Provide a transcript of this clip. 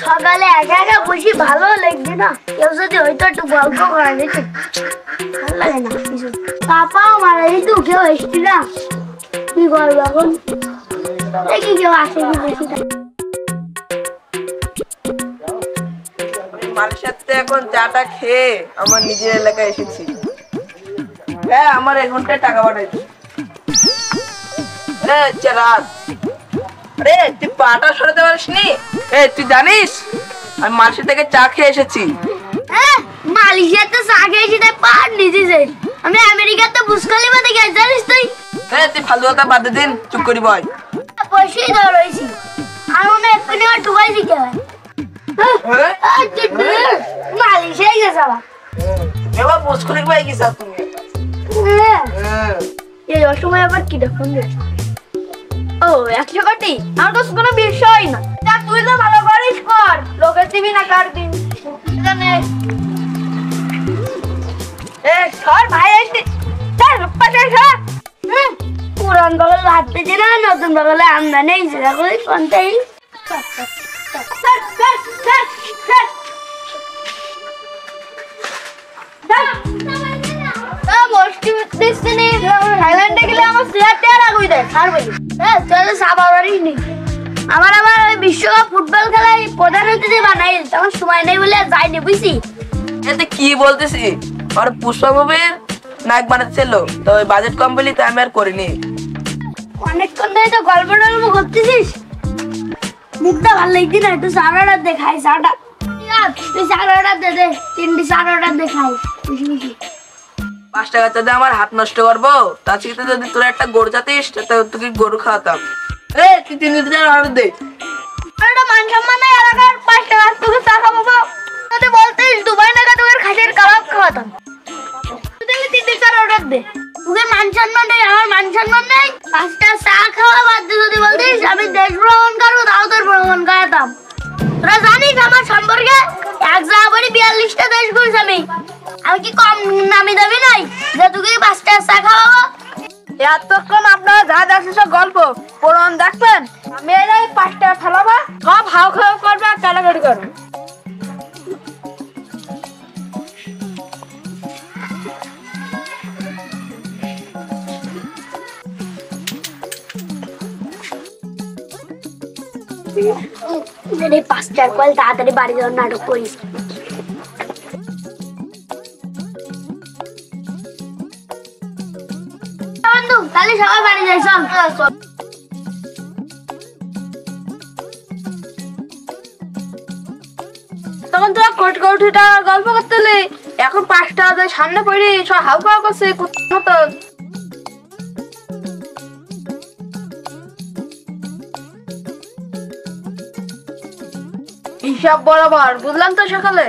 সকালে একা একা বসে ভালো লাগছে না, কেউ যদি হয়তো একটু গল্প করা যেত, ভালো লাগে না কিছু। পাপাও মারা যেত, কেউ এসছি না, কি করবো এখন? দেখি কেউ আসে কি বেশি। মানুষের তো এখন চাটা খেয়ে আমার নিজের এলাকায় এসেছি। হ্যাঁ, আমার এক ঘন্টায় টাকা পাঠাইছি। আরে তুই পাটা সরাতে পারিস নি? তুই জানিস আমি মানুষের থেকে চা খেয়ে এসেছি। হ্যাঁ, মালয়েশিয়াতে চা খেয়েছি তাই পাহাড় নিচে। আমি আমেরিকাতে বুর্জ খলিফাতে গেছি, জানিস তুই? তুই ফালতু কথা বাদ দে দিন, চুপ করি বয়। পয়সাই ধর রয়েছি আর মনে এক্ষুনি আমার ডুবাইছি কে মালয়েশিয়ায় গেছে আবার। এবার বুর্জ খলিফায় গেছ তুমি? এই অসময় আবার কি দেখুন? ও 100 কোটি, আমার কাছে কোনো বিষয় না। তুই তো ভালো করিস, কর, লোকের দিবি না কার দিন জানে। সর ভাই, পুরান বগল হাঁটতে যে না, নতুন বগলে আমদানি হয়েছে, দেখো কোনটাই। আমার বিশ্বকাপ ফুটবল খেলায় প্রধান অতিথি বানাই, তখন সময় নেই বলে যাইনি, বুঝছি? এতে কি বলতেছি, আর পুষ্পা মুভির নায়ক বানাচ্ছিল তো বাজেট কম বলি তাই আমি আর করিনি। অনেকক্ষণ ধরে তো গল্প টল্প করতেছিস, মুখটা ভালো লাগছে না, একটু চার অর্ডার দে, খাই চাটা। তুই চার অর্ডার দে, 3টি চার অর্ডার দে, খাই। 5 টাকা চাঁদে আমার হাত নষ্ট করবো, তার থেকে যদি তোরা একটা গরু চাতিস তোকে গরু খাওয়াতাম। তুই 3 লিটার অর্ডার দে। মান সম্মান নাই এলাকার, 5 টাকা তোকে চা খাবো। যদি বলতিস দুবাই টাকা তোকে খাসির কাবাব খাওয়াতাম। তুই 3টি চার অর্ডার দে, তোকে মান সম্মান নেই, আমার মান সম্মান নেই। 5টা চা খাওয়া বাদ দিয়ে যদি বলতিস আমি দেশ ভ্রমণ করবো, তাও তোর ভ্রমণ করাতাম। তোরা জানিস আমার সম্পর্কে 1 জায়গা বলি 42টা দেশ ঘুরছি আমি। আমি কি কম নামি দাবি নাই যে তোকে 5টা চা খাওয়াবো? এতক্ষণ আপনারা যা দেখছেন সব গল্প, পুরাণ দেখবেন। আমি এই 5 টাকা ফেলাবা, সব হাও খাও করবে আর কাটাকাটি করবে। এই 5টার কল তাড়াতাড়ি বাড়ি যাওয়ার নাটক করিস। বন্ধু, তাহলে সবাই বাড়ি যাই, চল। তখন তোরা কোট কোটিটা গল্প করতে, এখন 5 টাকা সামনে পড়ে সব হাউ খাওয়া করছে মতো। হিসাব বরাবর, বুঝলাম তো সকালে।